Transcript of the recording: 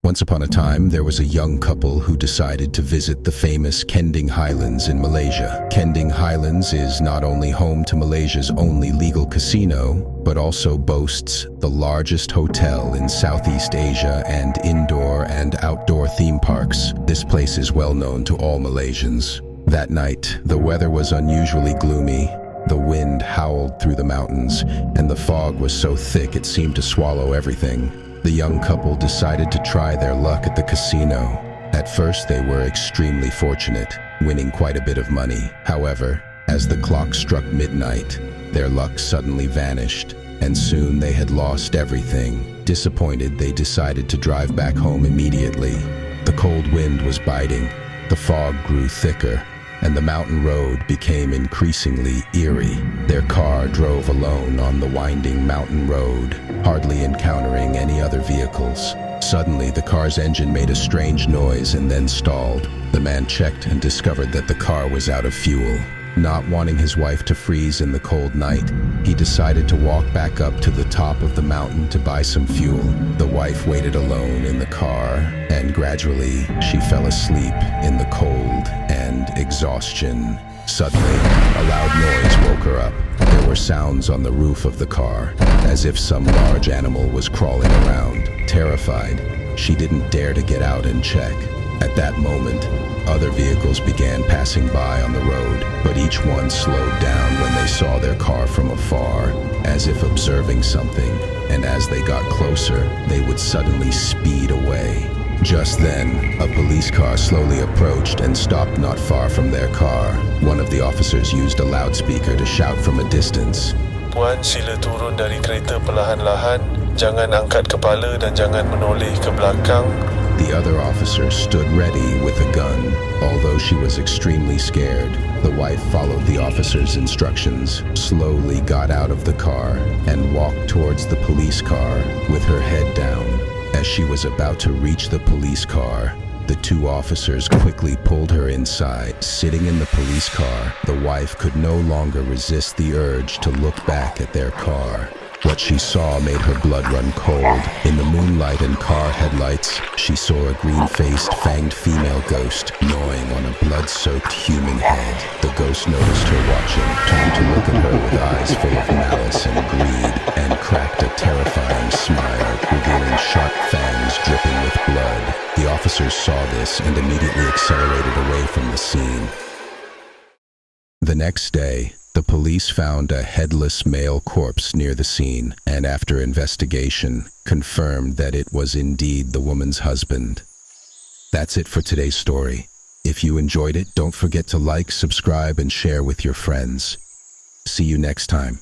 Once upon a time, there was a young couple who decided to visit the famous Genting Highlands in Malaysia. Genting Highlands is not only home to Malaysia's only legal casino, but also boasts the largest hotel in Southeast Asia and indoor and outdoor theme parks. This place is well known to all Malaysians. That night, the weather was unusually gloomy. The wind howled through the mountains, and the fog was so thick it seemed to swallow everything. The young couple decided to try their luck at the casino. At first, they were extremely fortunate, winning quite a bit of money. However, as the clock struck midnight, their luck suddenly vanished, and soon they had lost everything. Disappointed, they decided to drive back home immediately. The cold wind was biting, the fog grew thicker, and the mountain road became increasingly eerie. Their car drove alone on the winding mountain road, hardly encountering any other vehicles. Suddenly, the car's engine made a strange noise and then stalled. The man checked and discovered that the car was out of fuel. Not wanting his wife to freeze in the cold night, he decided to walk back up to the top of the mountain to buy some fuel. The wife waited alone in the car, and gradually she fell asleep in the cold and exhaustion. Suddenly, a loud noise woke her up. There were sounds on the roof of the car, as if some large animal was crawling around. Terrified, she didn't dare to get out and check. At that moment, other vehicles began passing by on the road, but each one slowed down when they saw their car from afar, as if observing something, and as they got closer, they would suddenly speed away. Just then, a police car slowly approached and stopped not far from their car. One of the officers used a loudspeaker to shout from a distance, "Puan, sila turun dari kereta perlahan-lahan. Jangan angkat kepala dan jangan menoleh ke belakang." The other officer stood ready with a gun. Although she was extremely scared, the wife followed the officer's instructions, slowly got out of the car, and walked towards the police car with her head down. As she was about to reach the police car, the two officers quickly pulled her inside. Sitting in the police car, the wife could no longer resist the urge to look back at their car. What she saw made her blood run cold. In the moonlight and car headlights, she saw a green-faced, fanged female ghost gnawing on a blood-soaked human head. The ghost noticed her watching, turned to look at her with eyes full of malice and greed, and cracked a terrifying smile, revealing sharp fangs dripping with blood. The officers saw this and immediately accelerated away from the scene. The next day, the police found a headless male corpse near the scene, and after investigation, confirmed that it was indeed the woman's husband. That's it for today's story. If you enjoyed it, don't forget to like, subscribe, and share with your friends. See you next time.